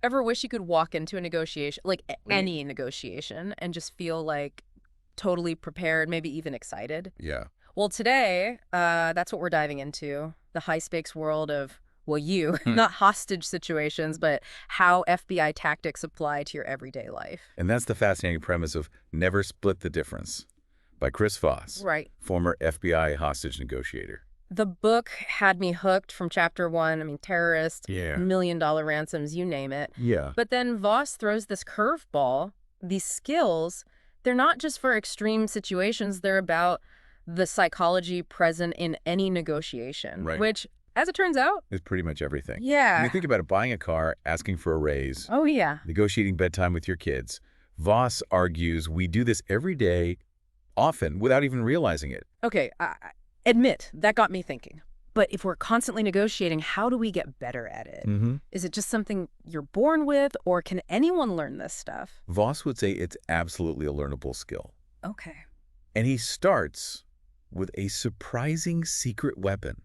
Ever wish you could walk into a negotiation, like any negotiation, and just feel like totally prepared, maybe even excited? Yeah. Well, today, that's what we're diving into, the high-stakes world of, well, you, Hmm. not hostage situations, but how FBI tactics apply to your everyday life. And that's the fascinating premise of Never Split the Difference by Chris Voss, Right. former FBI hostage negotiator. The book had me hooked from chapter one. I mean, terrorists, Yeah. million-dollar ransoms, you name it. Yeah. But then Voss throws this curveball. These skills, they're not just for extreme situations. They're about the psychology present in any negotiation, Right. which, as it turns out, It's pretty much everything. When you yeah. think about it, buying a car, asking for a raise, Oh, yeah. negotiating bedtime with your kids, Voss argues we do this every day, often, without even realizing it. Okay, admit, that got me thinking. But if we're constantly negotiating, how do we get better at it? Mm-hmm. Is it just something you're born with, or can anyone learn this stuff? Voss would say it's absolutely a learnable skill. Okay. And he starts with a surprising secret weapon,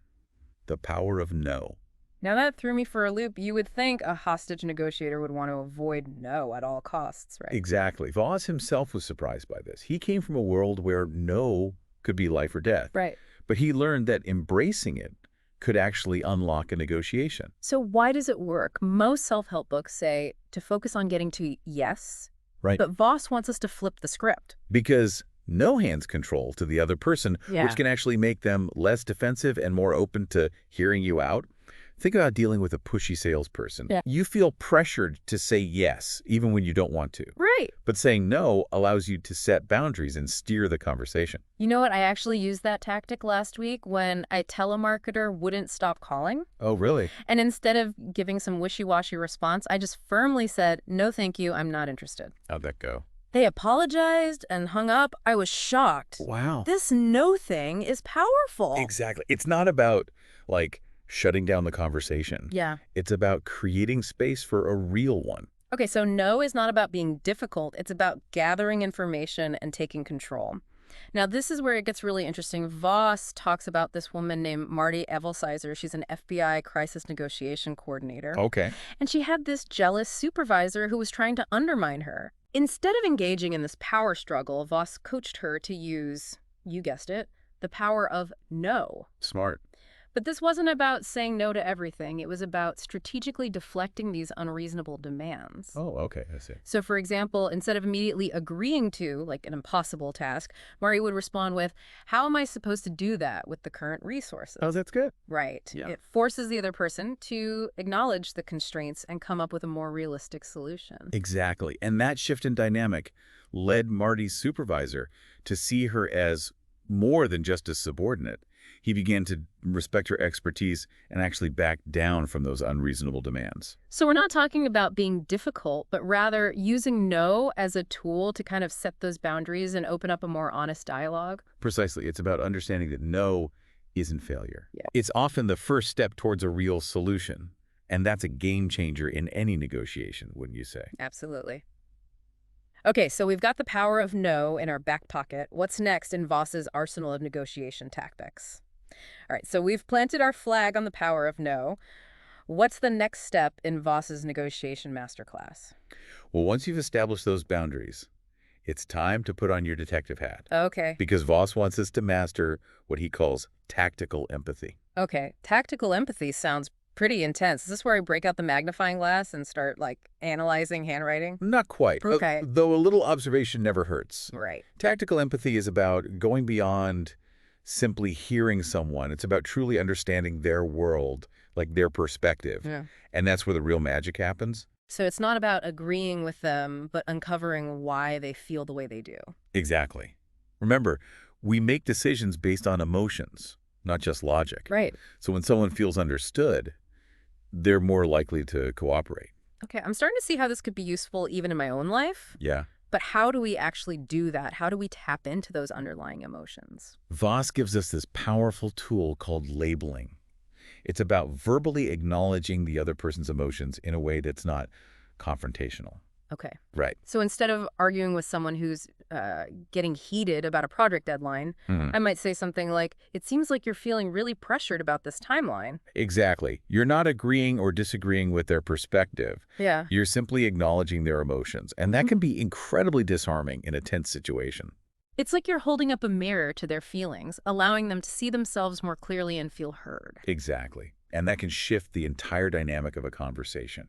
the power of no. Now that threw me for a loop. You would think a hostage negotiator would want to avoid no at all costs, right? Exactly. Voss himself was surprised by this. He came from a world where no could be life or death. Right. But he learned that embracing it could actually unlock a negotiation. So why does it work? Most self-help books say to focus on getting to yes, Right. but Voss wants us to flip the script. Because no hands control to the other person, Yeah. which can actually make them less defensive and more open to hearing you out. Think about dealing with a pushy salesperson. Yeah. You feel pressured to say yes, even when you don't want to. Right. But saying no allows you to set boundaries and steer the conversation. You know what? I actually used that tactic last week when a telemarketer wouldn't stop calling. Oh, really? And instead of giving some wishy-washy response, I just firmly said, no, thank you, I'm not interested. How'd that go? They apologized and hung up. I was shocked. Wow. This no thing is powerful. Exactly. It's not about, like, shutting down the conversation. Yeah. It's about creating space for a real one. Okay, so no is not about being difficult. It's about gathering information and taking control. Now, this is where it gets really interesting. Voss talks about this woman named Marty Evelsizer. She's an FBI crisis negotiation coordinator. Okay. And she had this jealous supervisor who was trying to undermine her. Instead of engaging in this power struggle, Voss coached her to use, you guessed it, the power of no. Smart. But this wasn't about saying no to everything. It was about strategically deflecting these unreasonable demands. Oh, okay. I see. So, for example, instead of immediately agreeing to, like, an impossible task, Mari would respond with, how am I supposed to do that with the current resources? Oh, that's good. Right. Yeah. It forces the other person to acknowledge the constraints and come up with a more realistic solution. Exactly. And that shift in dynamic led Marty's supervisor to see her as more than just a subordinate. He began to respect her expertise and actually back down from those unreasonable demands. So we're not talking about being difficult, but rather using no as a tool to kind of set those boundaries and open up a more honest dialogue. Precisely. It's about understanding that no isn't failure. Yeah. It's often the first step towards a real solution. And that's a game changer in any negotiation, wouldn't you say? Absolutely. Okay, so we've got the power of no in our back pocket. What's next in Voss's arsenal of negotiation tactics? All right, so we've planted our flag on the power of no. What's the next step in Voss's negotiation masterclass? Well, once you've established those boundaries, it's time to put on your detective hat. Okay. Because Voss wants us to master what he calls tactical empathy. Okay, tactical empathy sounds pretty intense. Is this where I break out the magnifying glass and start, like, analyzing handwriting? Not quite. Okay. Though a little observation never hurts. Right. Tactical empathy is about going beyond simply hearing someone. It's about truly understanding their world, like their perspective. Yeah. And that's where the real magic happens. So it's not about agreeing with them, but uncovering why they feel the way they do. Exactly. Remember, we make decisions based on emotions, not just logic. Right. So when someone feels understood, they're more likely to cooperate. Okay, I'm starting to see how this could be useful even in my own life. Yeah. But how do we actually do that? How do we tap into those underlying emotions? Voss gives us this powerful tool called labeling. It's about verbally acknowledging the other person's emotions in a way that's not confrontational. Okay. Right. So instead of arguing with someone who's getting heated about a project deadline, Mhm. I might say something like, it seems like you're feeling really pressured about this timeline. Exactly. You're not agreeing or disagreeing with their perspective. Yeah. You're simply acknowledging their emotions, and that can be incredibly disarming in a tense situation. It's like you're holding up a mirror to their feelings, allowing them to see themselves more clearly and feel heard. Exactly. And that can shift the entire dynamic of a conversation.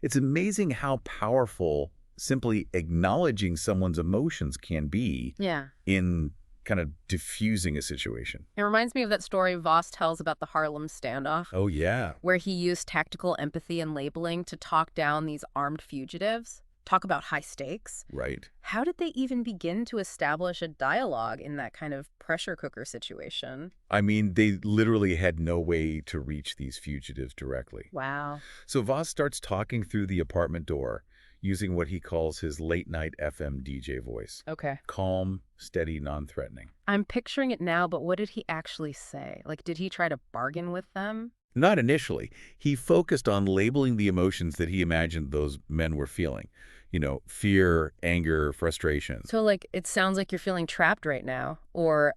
It's amazing how powerful simply acknowledging someone's emotions can be Yeah. in kind of diffusing a situation. It reminds me of that story Voss tells about the Harlem standoff, Oh, yeah. where he used tactical empathy and labeling to talk down these armed fugitives. Talk about high stakes. Right. How did they even begin to establish a dialogue in that kind of pressure cooker situation? I mean, they literally had no way to reach these fugitives directly. Wow. So Voss starts talking through the apartment door using what he calls his late-night FM DJ voice. Okay. Calm, steady, non-threatening. I'm picturing it now, but what did he actually say? Like, did he try to bargain with them? Not initially. He focused on labeling the emotions that he imagined those men were feeling. You know, fear, anger, frustration. So, like, it sounds like you're feeling trapped right now. Or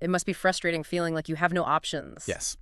it must be frustrating feeling like you have no options. Yes.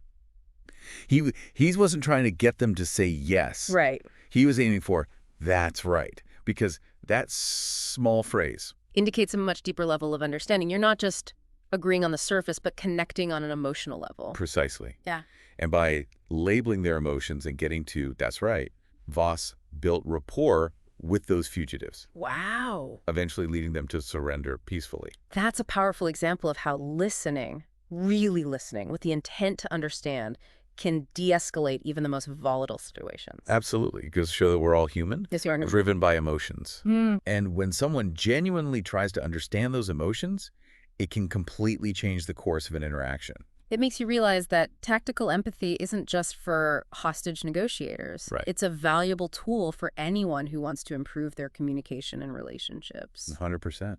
He wasn't trying to get them to say yes. Right. He was aiming for, that's right. Because that small phrase. Indicates a much deeper level of understanding. You're not just agreeing on the surface, but connecting on an emotional level. Precisely. Yeah. And by labeling their emotions and getting to, that's right, Voss built rapport with those fugitives, Wow. eventually leading them to surrender peacefully. That's a powerful example of how listening, really listening, with the intent to understand, can de-escalate even the most volatile situations. Absolutely. It goes to show that we're all human, Yes, you are. driven by emotions. Mm. And when someone genuinely tries to understand those emotions, it can completely change the course of an interaction. It makes you realize that tactical empathy isn't just for hostage negotiators. Right. It's a valuable tool for anyone who wants to improve their communication and relationships. 100%.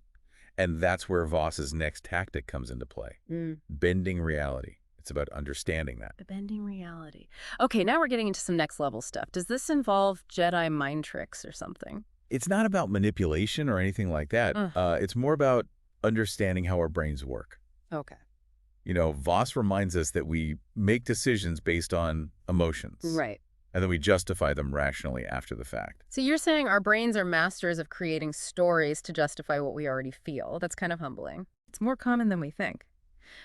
And that's where Voss's next tactic comes into play. Bending reality. It's about understanding that. Bending reality. Okay, now we're getting into some next level stuff. Does this involve Jedi mind tricks or something? It's not about manipulation or anything like that. It's more about understanding how our brains work. Okay. You know, Voss reminds us that we make decisions based on emotions. Right. And then we justify them rationally after the fact. So you're saying our brains are masters of creating stories to justify what we already feel. That's kind of humbling. It's more common than we think.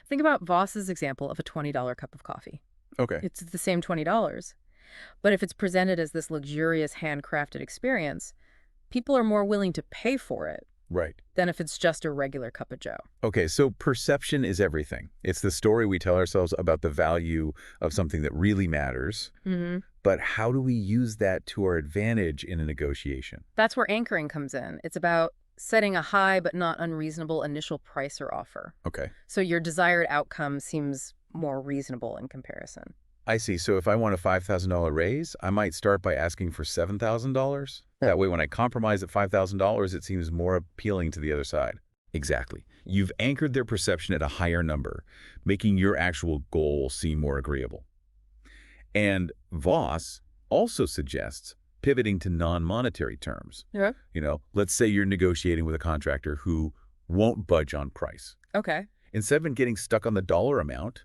Think about Voss's example of a $20 cup of coffee. Okay. It's the same $20. But if it's presented as this luxurious handcrafted experience, people are more willing to pay for it Right. than if it's just a regular cup of joe. Okay, so perception is everything. It's the story we tell ourselves about the value of something that really matters. But how do we use that to our advantage in a negotiation? That's where anchoring comes in. It's about setting a high but not unreasonable initial price or offer. Okay. So your desired outcome seems more reasonable in comparison. I see. So if I want a $5,000 raise, I might start by asking for $7,000. That way, when I compromise at $5,000, it seems more appealing to the other side. Exactly. You've anchored their perception at a higher number, making your actual goal seem more agreeable. And Voss also suggests pivoting to non-monetary terms. Yeah. You know, let's say you're negotiating with a contractor who won't budge on price. Okay. Instead of getting stuck on the dollar amount,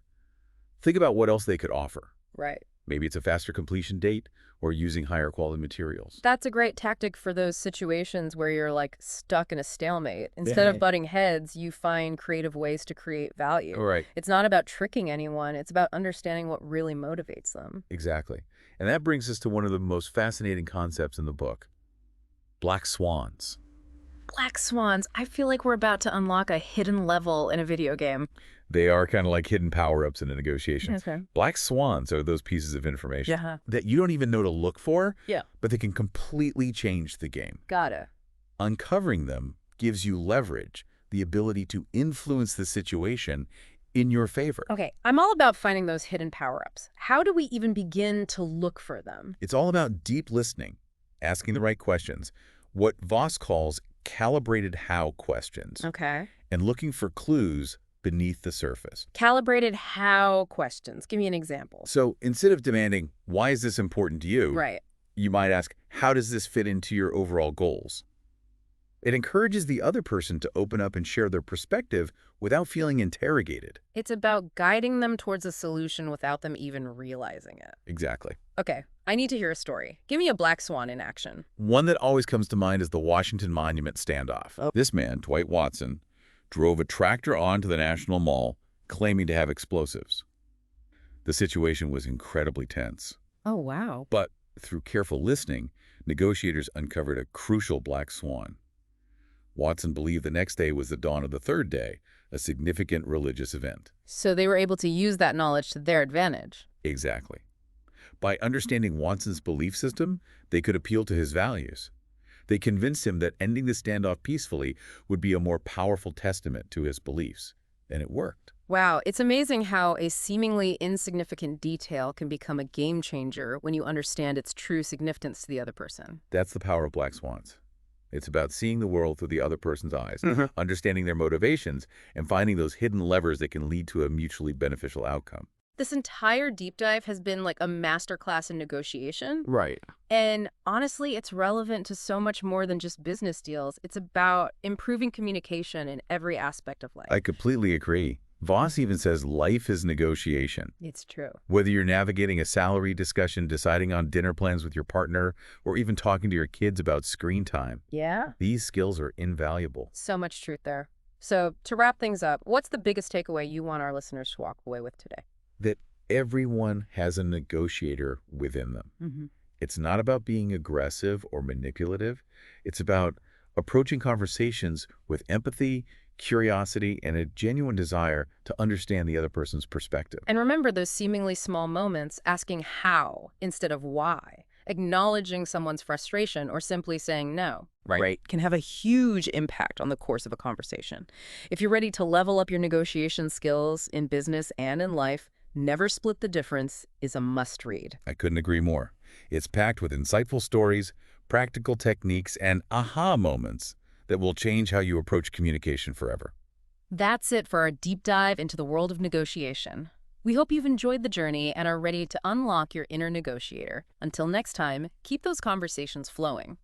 think about what else they could offer. Right. Maybe it's a faster completion date or using higher quality materials. That's a great tactic for those situations where you're like stuck in a stalemate. Instead of butting heads, you find creative ways to create value. Right. It's not about tricking anyone. It's about understanding what really motivates them. Exactly. And that brings us to one of the most fascinating concepts in the book, black swans. Black swans. I feel like we're about to unlock a hidden level in a video game. They are kind of like hidden power-ups in a negotiation. Okay. Black swans are those pieces of information Yeah. that you don't even know to look for, Yeah. but they can completely change the game. Got it. Uncovering them gives you leverage, the ability to influence the situation in your favor. Okay, I'm all about finding those hidden power-ups. How do we even begin to look for them? It's all about deep listening, asking the right questions, what Voss calls calibrated how questions, Okay. and looking for clues beneath the surface. Calibrated how questions. Give me an example. So instead of demanding, why is this important to you? Right. You might ask, how does this fit into your overall goals? It encourages the other person to open up and share their perspective without feeling interrogated. It's about guiding them towards a solution without them even realizing it. Exactly. Okay, I need to hear a story. Give me a black swan in action. One that always comes to mind is the Washington Monument standoff. Oh. This man, Dwight Watson, drove a tractor onto the National Mall claiming to have explosives. The situation was incredibly tense. Oh, wow. But through careful listening, negotiators uncovered a crucial black swan. Watson believed the next day was the dawn of the third day, a significant religious event. So they were able to use that knowledge to their advantage. Exactly. By understanding Watson's belief system, they could appeal to his values. They convinced him that ending the standoff peacefully would be a more powerful testament to his beliefs. And it worked. Wow, it's amazing how a seemingly insignificant detail can become a game changer when you understand its true significance to the other person. That's the power of black swans. It's about seeing the world through the other person's eyes, understanding their motivations, and finding those hidden levers that can lead to a mutually beneficial outcome. This entire deep dive has been like a masterclass in negotiation. Right. And honestly, it's relevant to so much more than just business deals. It's about improving communication in every aspect of life. I completely agree. Voss even says life is negotiation. It's true. Whether you're navigating a salary discussion, deciding on dinner plans with your partner, or even talking to your kids about screen time, Yeah. these skills are invaluable. So much truth there. So to wrap things up, what's the biggest takeaway you want our listeners to walk away with today? That everyone has a negotiator within them. It's not about being aggressive or manipulative. It's about approaching conversations with empathy, curiosity, and a genuine desire to understand the other person's perspective. And remember those seemingly small moments, asking how instead of why, acknowledging someone's frustration or simply saying no. Right. Can have a huge impact on the course of a conversation. If you're ready to level up your negotiation skills in business and in life, Never Split the Difference is a must-read. I couldn't agree more. It's packed with insightful stories, practical techniques, and aha moments that will change how you approach communication forever. That's it for our deep dive into the world of negotiation. We hope you've enjoyed the journey and are ready to unlock your inner negotiator. Until next time, keep those conversations flowing.